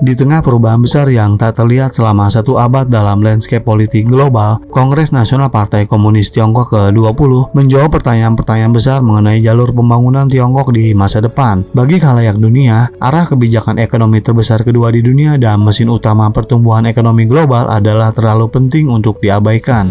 Di tengah perubahan besar yang tak terlihat selama 1 abad dalam landscape politik global, Kongres Nasional Partai Komunis Tiongkok ke-20 menjawab pertanyaan-pertanyaan besar mengenai jalur pembangunan Tiongkok di masa depan. Bagi khalayak dunia, arah kebijakan ekonomi terbesar kedua di dunia dan mesin utama pertumbuhan ekonomi global adalah terlalu penting untuk diabaikan.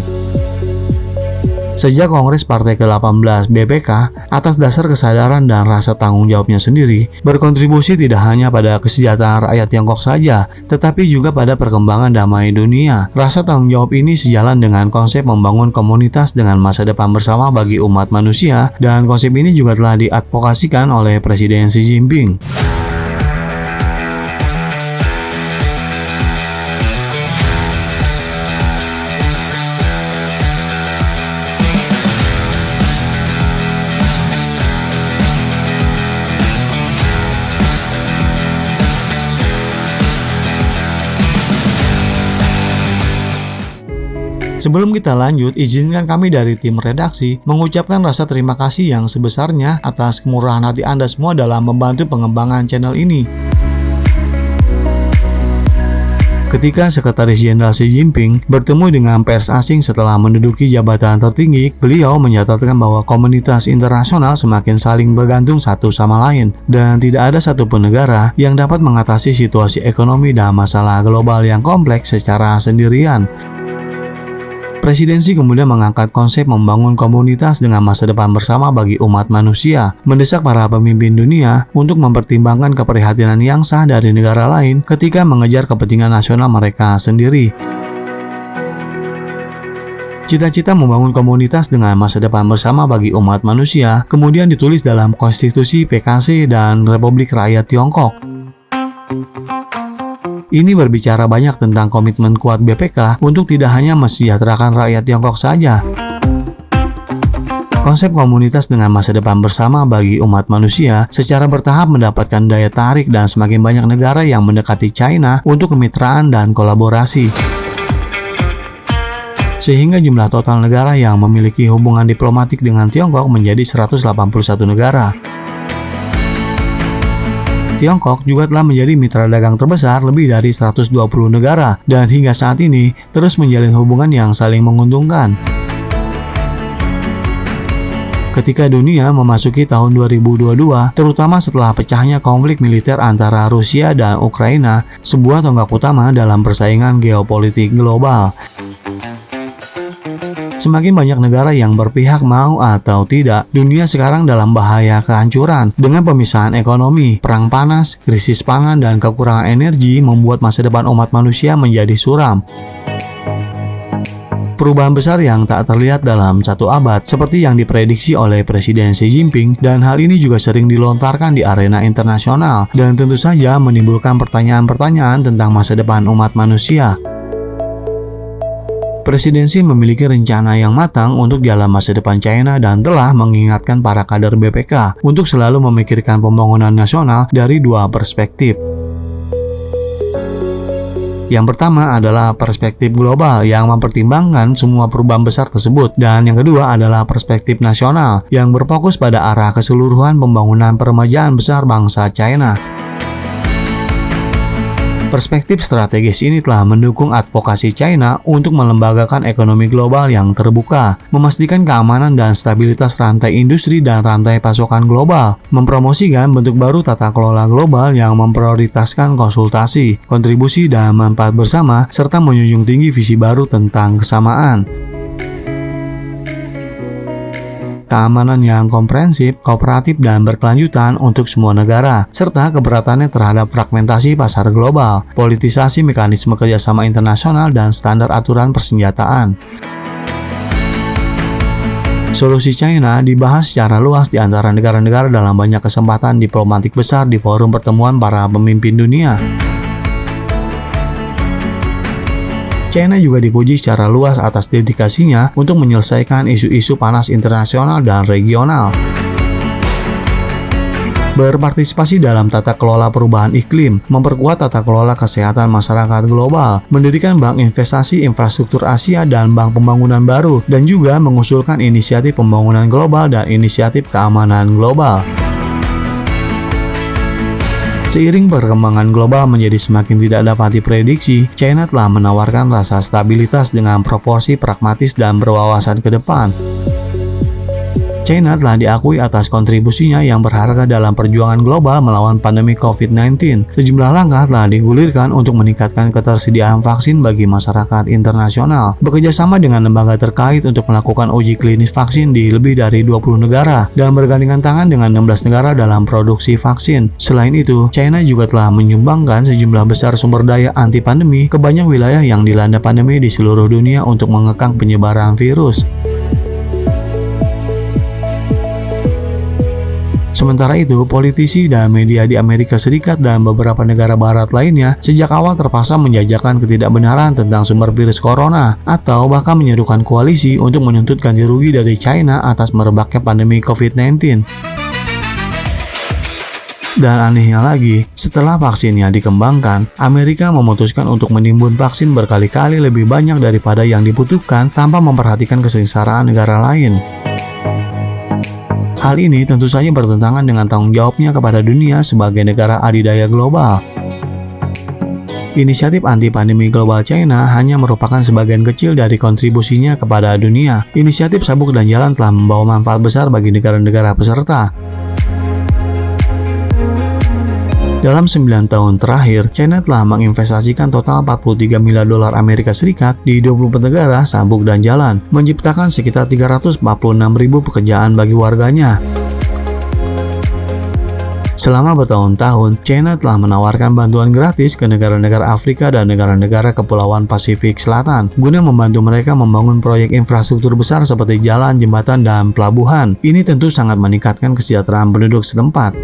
Sejak Kongres Partai ke-18 BPK, atas dasar kesadaran dan rasa tanggung jawabnya sendiri, berkontribusi tidak hanya pada kesejahteraan rakyat Tiongkok saja, tetapi juga pada perkembangan damai dunia. Rasa tanggung jawab ini sejalan dengan konsep membangun komunitas dengan masa depan bersama bagi umat manusia, dan konsep ini juga telah diadvokasikan oleh Presiden Xi Jinping. Sebelum kita lanjut, izinkan kami dari tim redaksi mengucapkan rasa terima kasih yang sebesarnya atas kemurahan hati Anda semua dalam membantu pengembangan channel ini. Ketika Sekretaris Jenderal Xi Jinping bertemu dengan pers asing setelah menduduki jabatan tertinggi, beliau menyatakan bahwa komunitas internasional semakin saling bergantung satu sama lain, dan tidak ada satupun negara yang dapat mengatasi situasi ekonomi dan masalah global yang kompleks secara sendirian. Presidensi kemudian mengangkat konsep membangun komunitas dengan masa depan bersama bagi umat manusia, mendesak para pemimpin dunia untuk mempertimbangkan keprihatinan yang sah dari negara lain ketika mengejar kepentingan nasional mereka sendiri. Cita-cita membangun komunitas dengan masa depan bersama bagi umat manusia kemudian ditulis dalam Konstitusi PKC dan Republik Rakyat Tiongkok. Ini berbicara banyak tentang komitmen kuat BPK untuk tidak hanya mensejahterakan rakyat Tiongkok saja. Konsep komunitas dengan masa depan bersama bagi umat manusia secara bertahap mendapatkan daya tarik dan semakin banyak negara yang mendekati China untuk kemitraan dan kolaborasi. Sehingga jumlah total negara yang memiliki hubungan diplomatik dengan Tiongkok menjadi 181 negara. Tiongkok juga telah menjadi mitra dagang terbesar lebih dari 120 negara dan hingga saat ini terus menjalin hubungan yang saling menguntungkan. Ketika dunia memasuki tahun 2022, terutama setelah pecahnya konflik militer antara Rusia dan Ukraina, sebuah tonggak utama dalam persaingan geopolitik global. Semakin banyak negara yang berpihak mau atau tidak, dunia sekarang dalam bahaya kehancuran. Dengan pemisahan ekonomi, perang panas, krisis pangan, dan kekurangan energi membuat masa depan umat manusia menjadi suram. Perubahan besar yang tak terlihat dalam 1 abad seperti yang diprediksi oleh Presiden Xi Jinping, dan hal ini juga sering dilontarkan di arena internasional dan tentu saja menimbulkan pertanyaan-pertanyaan tentang masa depan umat manusia. Presidensi memiliki rencana yang matang untuk jalan masa depan China dan telah mengingatkan para kader BPK untuk selalu memikirkan pembangunan nasional dari 2 perspektif. Yang pertama adalah perspektif global yang mempertimbangkan semua perubahan besar tersebut, dan yang kedua adalah perspektif nasional yang berfokus pada arah keseluruhan pembangunan peremajaan besar bangsa China. Perspektif strategis ini telah mendukung advokasi China untuk melembagakan ekonomi global yang terbuka, memastikan keamanan dan stabilitas rantai industri dan rantai pasokan global, mempromosikan bentuk baru tata kelola global yang memprioritaskan konsultasi, kontribusi, dan manfaat bersama, serta menjunjung tinggi visi baru tentang kesamaan. Keamanan yang komprehensif, kooperatif, dan berkelanjutan untuk semua negara, serta keberatannya terhadap fragmentasi pasar global, politisasi mekanisme kerjasama internasional, dan standar aturan persenjataan. Solusi China dibahas secara luas di antara negara-negara dalam banyak kesempatan diplomatik besar di forum pertemuan para pemimpin dunia. China juga dipuji secara luas atas dedikasinya untuk menyelesaikan isu-isu panas internasional dan regional. Berpartisipasi dalam tata kelola perubahan iklim, memperkuat tata kelola kesehatan masyarakat global, mendirikan Bank Investasi Infrastruktur Asia dan Bank Pembangunan Baru, dan juga mengusulkan inisiatif pembangunan global dan inisiatif keamanan global. Seiring perkembangan global menjadi semakin tidak dapat diprediksi, China telah menawarkan rasa stabilitas dengan proporsi pragmatis dan berwawasan ke depan. China telah diakui atas kontribusinya yang berharga dalam perjuangan global melawan pandemi COVID-19. Sejumlah langkah telah digulirkan untuk meningkatkan ketersediaan vaksin bagi masyarakat internasional, bekerjasama dengan lembaga terkait untuk melakukan uji klinis vaksin di lebih dari 20 negara, dan bergandengan tangan dengan 16 negara dalam produksi vaksin. Selain itu, China juga telah menyumbangkan sejumlah besar sumber daya anti pandemi ke banyak wilayah yang dilanda pandemi di seluruh dunia untuk mengekang penyebaran virus. Sementara itu, politisi dan media di Amerika Serikat dan beberapa negara barat lainnya sejak awal terpaksa menjajakan ketidakbenaran tentang sumber virus corona, atau bahkan menyerukan koalisi untuk menuntut ganti rugi dari China atas merebaknya pandemi COVID-19. Dan anehnya lagi, setelah vaksinnya dikembangkan, Amerika memutuskan untuk menimbun vaksin berkali-kali lebih banyak daripada yang dibutuhkan tanpa memperhatikan kesengsaraan negara lain. Hal ini tentu saja bertentangan dengan tanggung jawabnya kepada dunia sebagai negara adidaya global. Inisiatif anti-pandemi global China hanya merupakan sebagian kecil dari kontribusinya kepada dunia. Inisiatif Sabuk dan Jalan telah membawa manfaat besar bagi negara-negara peserta. Dalam 9 tahun terakhir, China telah menginvestasikan total 43 miliar dolar Amerika Serikat di 24 negara sabuk dan jalan, menciptakan sekitar 346.000 pekerjaan bagi warganya. Selama bertahun-tahun, China telah menawarkan bantuan gratis ke negara-negara Afrika dan negara-negara Kepulauan Pasifik Selatan, guna membantu mereka membangun proyek infrastruktur besar seperti jalan, jembatan, dan pelabuhan. Ini tentu sangat meningkatkan kesejahteraan penduduk setempat.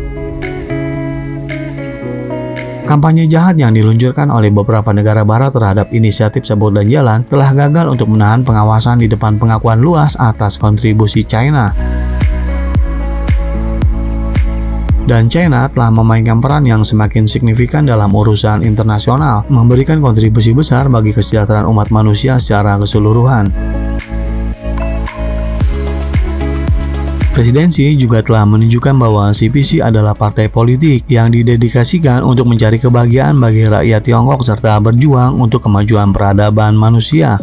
Kampanye jahat yang diluncurkan oleh beberapa negara barat terhadap inisiatif Sabuk dan Jalan telah gagal untuk menahan pengawasan di depan pengakuan luas atas kontribusi China. Dan China telah memainkan peran yang semakin signifikan dalam urusan internasional, memberikan kontribusi besar bagi kesejahteraan umat manusia secara keseluruhan. Presidensi juga telah menunjukkan bahwa CPC adalah partai politik yang didedikasikan untuk mencari kebahagiaan bagi rakyat Tiongkok serta berjuang untuk kemajuan peradaban manusia.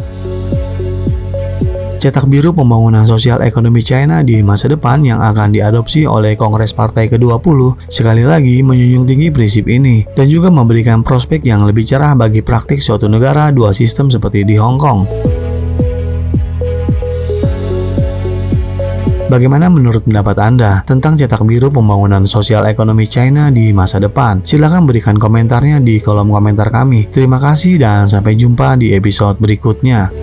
Cetak biru pembangunan sosial ekonomi China di masa depan yang akan diadopsi oleh Kongres Partai ke-20 sekali lagi menjunjung tinggi prinsip ini dan juga memberikan prospek yang lebih cerah bagi praktik suatu negara dua sistem seperti di Hong Kong. Bagaimana menurut pendapat Anda tentang cetak biru pembangunan sosial ekonomi China di masa depan? Silahkan berikan komentarnya di kolom komentar kami. Terima kasih dan sampai jumpa di episode berikutnya.